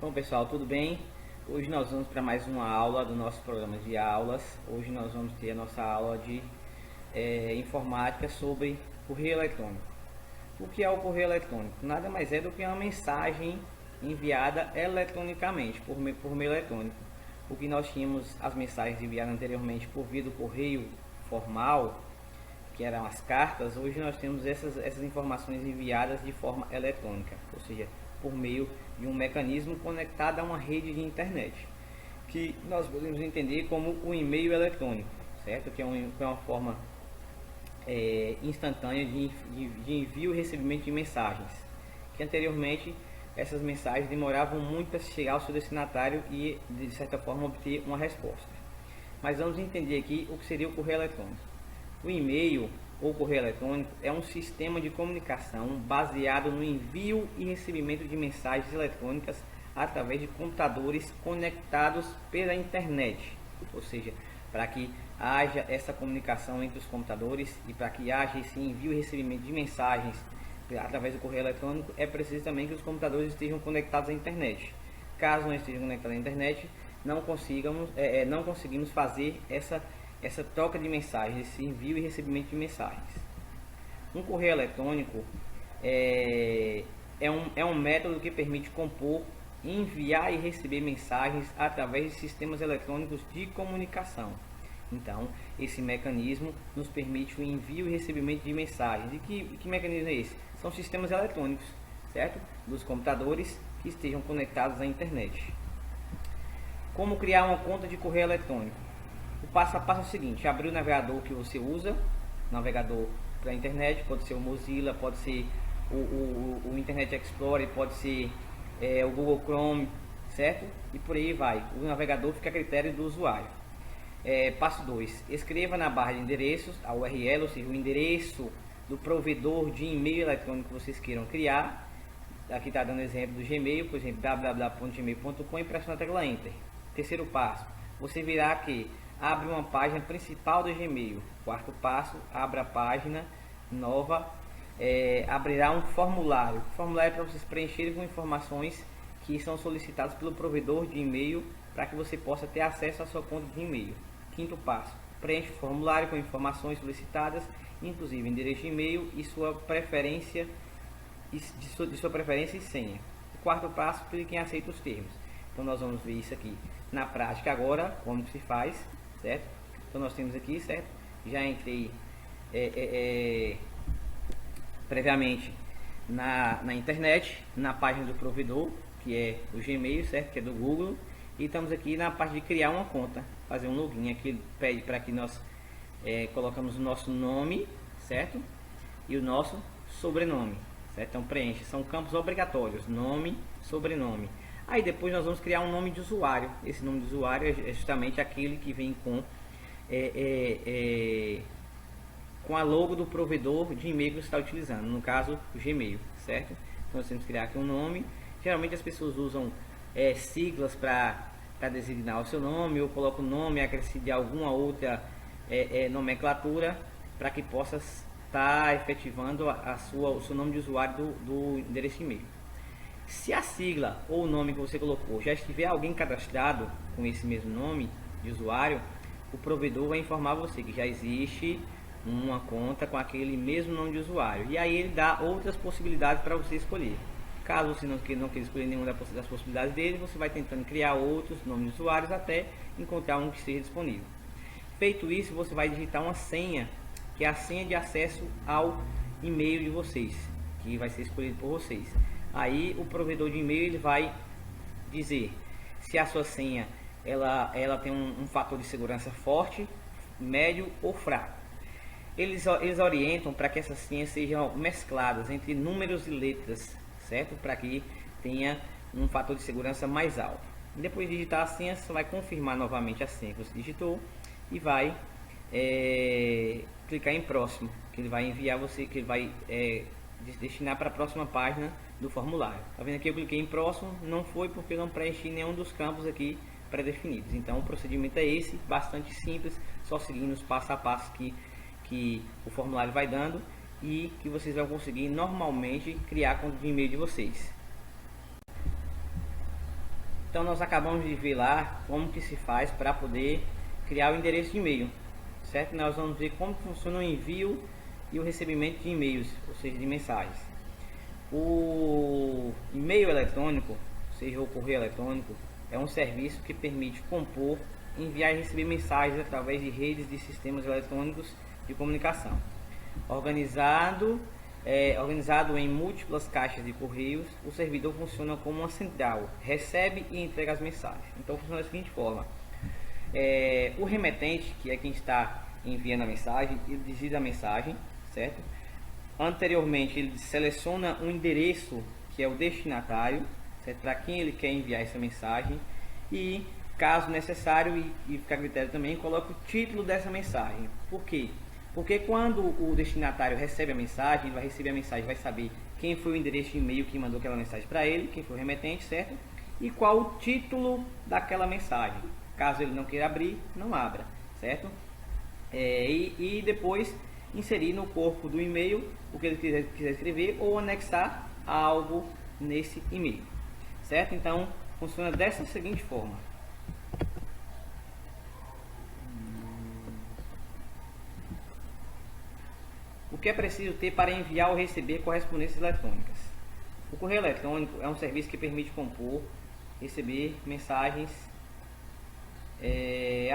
Bom pessoal, tudo bem? Hoje nós vamos para mais uma aula do nosso programa de aulas. Hoje nós vamos ter a nossa aula de informática sobre correio eletrônico. O que é o correio eletrônico? Nada mais é do que uma mensagem enviada eletronicamente, por meio eletrônico. O que nós tínhamos as mensagens enviadas anteriormente por via do correio formal, que eram as cartas, hoje nós temos essas informações enviadas de forma eletrônica, ou seja, por meio de um mecanismo conectado a uma rede de internet, que nós podemos entender como o e-mail eletrônico, certo? Que é uma forma instantânea de envio e recebimento de mensagens, que anteriormente essas mensagens demoravam muito para chegar ao seu destinatário e de certa forma obter uma resposta. Mas vamos entender aqui o que seria o correio eletrônico. O e-mail ou correio eletrônico é um sistema de comunicação baseado no envio e recebimento de mensagens eletrônicas através de computadores conectados pela internet, ou seja, para que haja essa comunicação entre os computadores e para que haja esse envio e recebimento de mensagens através do correio eletrônico, é preciso também que os computadores estejam conectados à internet. Caso não estejam conectados à internet, não conseguimos fazer essa troca de mensagens, esse envio e recebimento de mensagens. Um correio eletrônico é um método que permite compor, enviar e receber mensagens através de sistemas eletrônicos de comunicação. Então, esse mecanismo nos permite o envio e recebimento de mensagens. E que mecanismo é esse? São sistemas eletrônicos, certo? Dos computadores que estejam conectados à internet. Como criar uma conta de correio eletrônico? O passo a passo é o seguinte: abrir o navegador que você usa, navegador para a internet, pode ser o Mozilla, pode ser o Internet Explorer, pode ser o Google Chrome, certo? E por aí vai. O navegador fica a critério do usuário. Passo 2: escreva na barra de endereços a URL, ou seja, o endereço do provedor de e-mail eletrônico que vocês queiram criar. Aqui está dando exemplo do Gmail, por exemplo, www.gmail.com, e pressiona a tecla Enter. Terceiro passo: você verá que abre uma página principal do Gmail. Quarto passo: abra a página nova, abrirá um formulário. O formulário é para vocês preencherem com informações que são solicitadas pelo provedor de e-mail para que você possa ter acesso à sua conta de e-mail. Quinto passo: preencha o formulário com informações solicitadas, inclusive endereço de e-mail e sua preferência e senha. O quarto passo: clique em aceita os termos. Então nós vamos ver isso aqui na prática agora, como que se faz, certo? Então nós temos aqui, certo? Já entrei previamente na internet, na página do provedor, que é o Gmail, certo? Que é do Google. E estamos aqui na parte de criar uma conta, fazer um login. Aqui ele pede para que nós colocamos o nosso nome, certo? E o nosso sobrenome, certo? Então preenche, são campos obrigatórios: nome, sobrenome. Aí depois nós vamos criar um nome de usuário. Esse nome de usuário é justamente aquele que vem com a logo do provedor de e-mail que você está utilizando, no caso o Gmail, certo? Então nós temos que criar aqui um nome. Geralmente as pessoas usam siglas para designar o seu nome, ou colocam o nome acrescido de alguma outra nomenclatura para que possa estar efetivando o seu nome de usuário do endereço de e-mail. Se a sigla ou o nome que você colocou já estiver alguém cadastrado com esse mesmo nome de usuário, o provedor vai informar você que já existe uma conta com aquele mesmo nome de usuário, e aí ele dá outras possibilidades para você escolher. Caso você não queira escolher nenhuma das possibilidades dele, você vai tentando criar outros nomes de usuários até encontrar um que esteja disponível. Feito isso, você vai digitar uma senha, que é a senha de acesso ao e-mail de vocês, que vai ser escolhido por vocês. Aí o provedor de e-mail ele vai dizer se a sua senha ela tem um fator de segurança forte, médio ou fraco. Eles orientam para que essas senhas sejam mescladas entre números e letras, certo? Para que tenha um fator de segurança mais alto. Depois de digitar a senha, você vai confirmar novamente a senha que você digitou e vai clicar em próximo, que ele vai enviar você, que ele vai destinar para a próxima página do formulário. Tá vendo aqui? Eu cliquei em próximo, não foi porque eu não preenchi nenhum dos campos aqui pré-definidos. Então o procedimento é esse, bastante simples, só seguindo os passo a passo que o formulário vai dando e que vocês vão conseguir normalmente criar a conta de e-mail de vocês. Então nós acabamos de ver lá como que se faz para poder criar o endereço de e-mail, certo? Nós vamos ver como funciona o envio e o recebimento de e-mails, ou seja, de mensagens. O e-mail eletrônico, ou seja, o correio eletrônico, é um serviço que permite compor, enviar e receber mensagens através de redes de sistemas eletrônicos de comunicação. Organizado em múltiplas caixas de correios, o servidor funciona como uma central, recebe e entrega as mensagens. Então funciona da seguinte forma: o remetente, que é quem está enviando a mensagem, ele digita a mensagem, certo? Anteriormente ele seleciona um endereço que é o destinatário, para quem ele quer enviar essa mensagem, e caso necessário e fica a critério também, coloca o título dessa mensagem. Por quê? Porque quando o destinatário recebe a mensagem, ele vai receber a mensagem, vai saber quem foi o endereço de e-mail que mandou aquela mensagem para ele, quem foi o remetente, certo? E qual o título daquela mensagem. Caso ele não queira abrir, não abra, certo? E depois inserir no corpo do e-mail o que ele quiser escrever ou anexar algo nesse e-mail, certo? Então funciona dessa seguinte forma. O que é preciso ter para enviar ou receber correspondências eletrônicas? O correio eletrônico é um serviço que permite compor, receber mensagens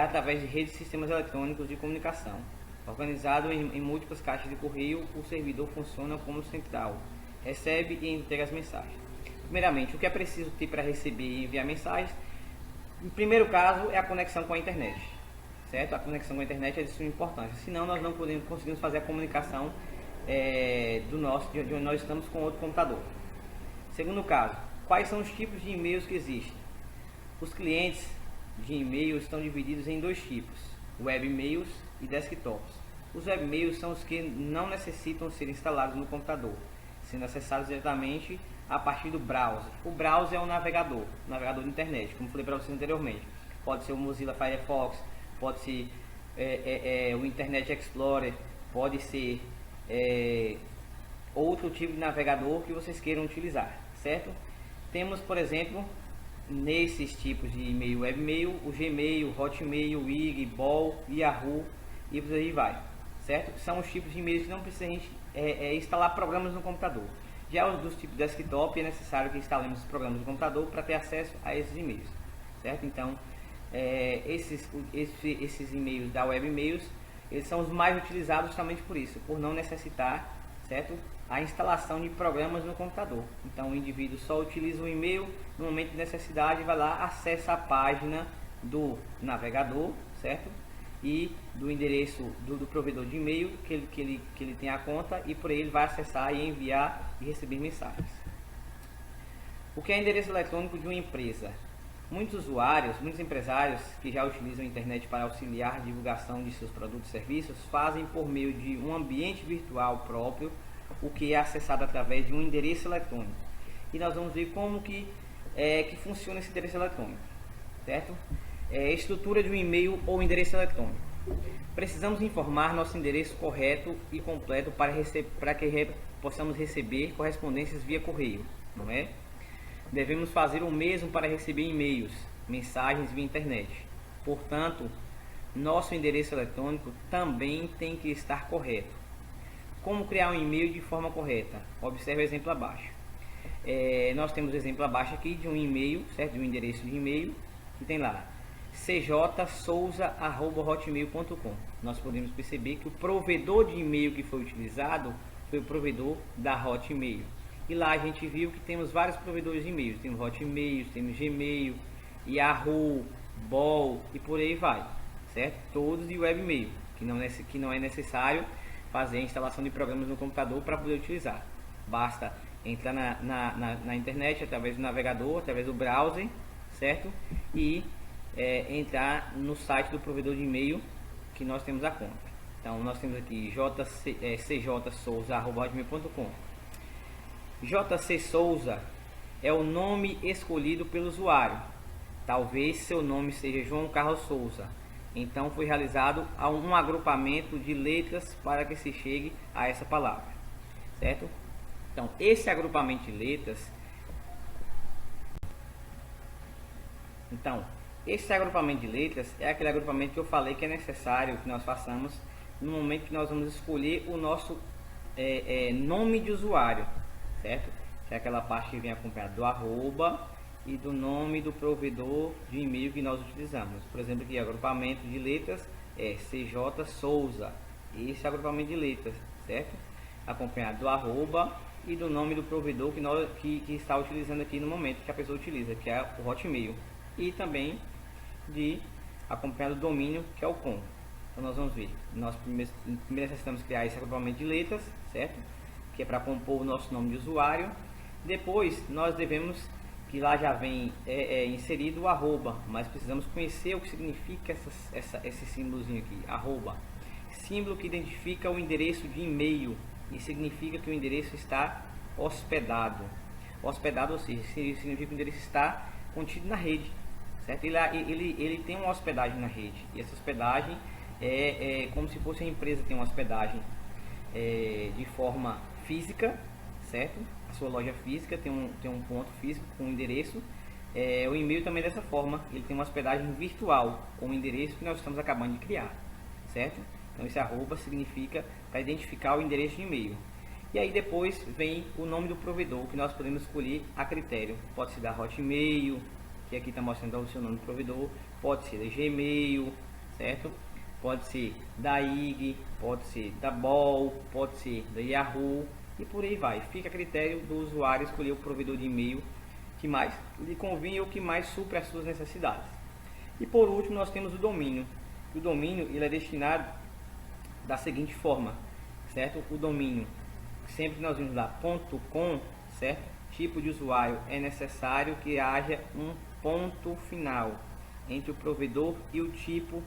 através de redes de sistemas eletrônicos de comunicação. Organizado em múltiplas caixas de correio, o servidor funciona como central, recebe e entrega as mensagens. Primeiramente, o que é preciso ter para receber e enviar mensagens? Em primeiro caso, é a conexão com a internet, certo? A conexão com a internet é de suma importância, senão nós não conseguimos fazer a comunicação de onde nós estamos com outro computador. Segundo caso, quais são os tipos de e-mails que existem? Os clientes de e-mail estão divididos em dois tipos: web e-mails e desktops. Os web e-mails são os que não necessitam ser instalados no computador, sendo acessados diretamente a partir do browser. O browser é um navegador de internet, como falei para vocês anteriormente. Pode ser o Mozilla Firefox, pode ser o Internet Explorer, pode ser outro tipo de navegador que vocês queiram utilizar, certo? Temos, por exemplo, nesses tipos de e-mail, webmail, o Gmail, Hotmail, Wig, Ball, Yahoo e por aí vai, certo? São os tipos de e-mails que não precisa a gente instalar programas no computador. Já os dos tipos desktop, é necessário que instalemos os programas no computador para ter acesso a esses e-mails, certo? Então, esses e-mails da web e-mails, eles são os mais utilizados justamente por isso, por não necessitar, certo, a instalação de programas no computador. Então o indivíduo só utiliza o e-mail no momento de necessidade, vai lá, acessa a página do navegador, certo, e do endereço do provedor de e-mail que ele tem a conta, e por aí ele vai acessar e enviar e receber mensagens. O que é endereço eletrônico de uma empresa? Muitos empresários que já utilizam a internet para auxiliar a divulgação de seus produtos e serviços fazem por meio de um ambiente virtual próprio, o que é acessado através de um endereço eletrônico. E nós vamos ver como que funciona esse endereço eletrônico, certo? Estrutura de um e-mail ou endereço eletrônico. Precisamos informar nosso endereço correto e completo para que possamos receber correspondências via correio, não é? Devemos fazer o mesmo para receber e-mails, mensagens via internet. Portanto, nosso endereço eletrônico também tem que estar correto. Como criar um e-mail de forma correta? Observe o exemplo abaixo. Nós temos o exemplo abaixo aqui de um e-mail, certo? De um endereço de e-mail que tem lá cjsouza@hotmail.com. Nós podemos perceber que o provedor de e-mail que foi utilizado foi o provedor da Hotmail. E lá a gente viu que temos vários provedores de e-mails. Temos Hotmail, temos Gmail, Yahoo, Ball e por aí vai, certo? Todos de webmail, que não é necessário fazer a instalação de programas no computador para poder utilizar. Basta entrar na internet através do navegador, através do browser, certo? E entrar no site do provedor de e-mail que nós temos a conta. Então nós temos aqui cjsouza@hotmail.com. JC Souza é o nome escolhido pelo usuário. Talvez seu nome seja João Carlos Souza. Então foi realizado um agrupamento de letras para que se chegue a essa palavra, certo? Então esse agrupamento de letras Então, esse agrupamento de letras é aquele agrupamento que eu falei que é necessário que nós façamos no momento que nós vamos escolher o nosso nome de usuário, certo? Que é aquela parte que vem acompanhada do arroba e do nome do provedor de e-mail que nós utilizamos. Por exemplo, aqui agrupamento de letras é CJ Souza, esse agrupamento de letras, certo? Acompanhado do arroba e do nome do provedor que está utilizando aqui no momento que a pessoa utiliza, que é o Hotmail, e também acompanhado do domínio, que é o com. Então nós vamos ver, nós primeiro necessitamos criar esse agrupamento de letras, certo? Que é para compor o nosso nome de usuário. Depois nós devemos, que lá já vem inserido o arroba, mas precisamos conhecer o que significa esse símbolozinho aqui, arroba. Símbolo que identifica o endereço de e-mail e significa que o endereço está hospedado. Hospedado, ou seja, significa que o endereço está contido na rede, certo? Ele tem uma hospedagem na rede, e essa hospedagem é como se fosse a empresa tem uma hospedagem de forma física, certo? A sua loja física tem um ponto físico com um endereço. O e-mail também dessa forma, ele tem uma hospedagem virtual com o endereço que nós estamos acabando de criar, certo? Então esse arroba significa para identificar o endereço de e-mail. E aí depois vem o nome do provedor, que nós podemos escolher a critério. Pode ser da Hotmail, que aqui está mostrando o seu nome do provedor, pode ser da Gmail, certo? Pode ser da IG, pode ser da Bol, pode ser da Yahoo e por aí vai. Fica a critério do usuário escolher o provedor de e-mail que mais lhe convém ou que mais supre as suas necessidades. E por último nós temos o domínio. O domínio ele é destinado da seguinte forma, certo? O domínio, sempre que nós vimos lá .com, certo? Tipo de usuário, é necessário que haja um ponto final entre o provedor e o tipo,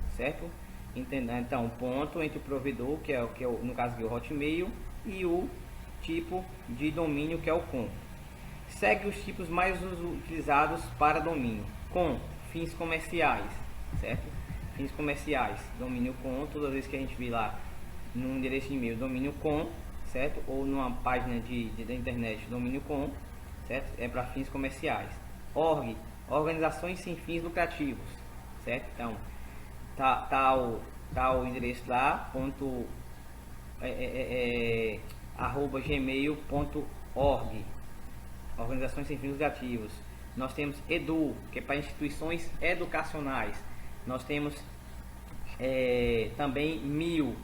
certo? Então, ponto entre o provedor, que é no caso aqui o Hotmail, e o tipo de domínio, que é o com. Segue os tipos mais utilizados para domínio: com fins comerciais, certo? Fins comerciais, domínio com, todas as vezes que a gente vê lá no endereço de e-mail, domínio com, certo? Ou numa página da internet, domínio com, certo? É para fins comerciais. Org, organizações sem fins lucrativos, certo? Então, tá o endereço lá, arroba gmail.org, organizações sem fins lucrativos. Nós temos edu, que é para instituições educacionais. Nós temos também mil,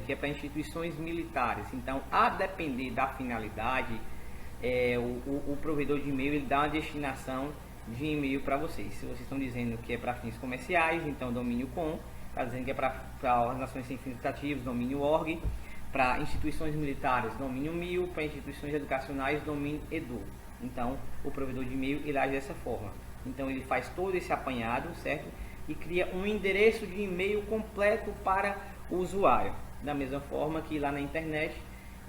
que é para instituições militares. Então, a depender da finalidade, o provedor de e-mail ele dá uma destinação de e-mail para vocês. Se vocês estão dizendo que é para fins comerciais, então domínio com. Está dizendo que é para organizações sem fins lucrativos, domínio org. Para instituições militares, domínio mil. Para instituições educacionais, domínio edu. Então, o provedor de e-mail ele age dessa forma. Então, ele faz todo esse apanhado, certo? E cria um endereço de e-mail completo para o usuário. Da mesma forma que lá na internet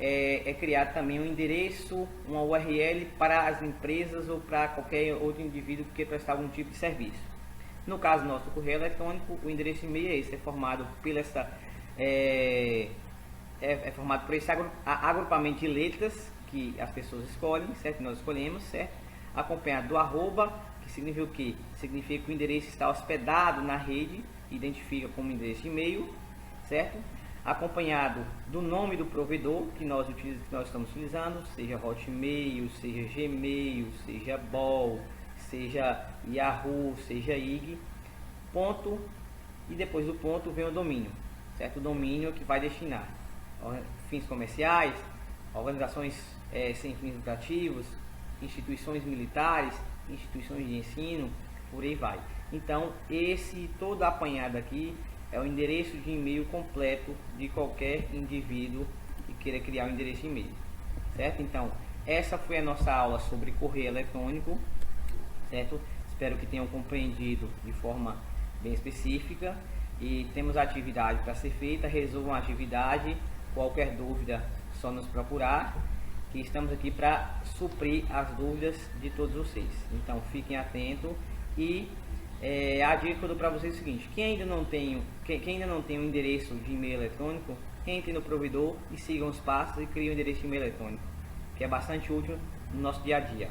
é criado também um endereço, uma URL para as empresas ou para qualquer outro indivíduo que queira prestar algum tipo de serviço. No caso nosso do correio eletrônico, o endereço de e-mail é esse, é formado por esse agrupamento de letras que as pessoas escolhem, certo? Nós escolhemos, certo? Acompanhado do arroba, que significa o quê? Significa que o endereço está hospedado na rede, identifica como endereço de e-mail, certo? Acompanhado do nome do provedor que nós estamos utilizando, seja Hotmail, seja Gmail, seja Bol, seja Yahoo, seja IG, ponto, e depois do ponto vem o domínio, certo? O domínio que vai destinar fins comerciais, organizações sem fins lucrativos, instituições militares, instituições de ensino, por aí vai. Então, todo apanhado aqui é o endereço de e-mail completo de qualquer indivíduo que queira criar um endereço de e-mail, certo? Então, essa foi a nossa aula sobre correio eletrônico, certo? Espero que tenham compreendido de forma bem específica e temos a atividade para ser feita. Resolvam a atividade, qualquer dúvida só nos procurar, que estamos aqui para suprir as dúvidas de todos vocês. Então, fiquem atentos e a dica que eu dou para vocês é o seguinte: quem ainda não tem um endereço de e-mail eletrônico, entre no provedor e sigam os passos e criem um endereço de e-mail eletrônico, que é bastante útil no nosso dia a dia.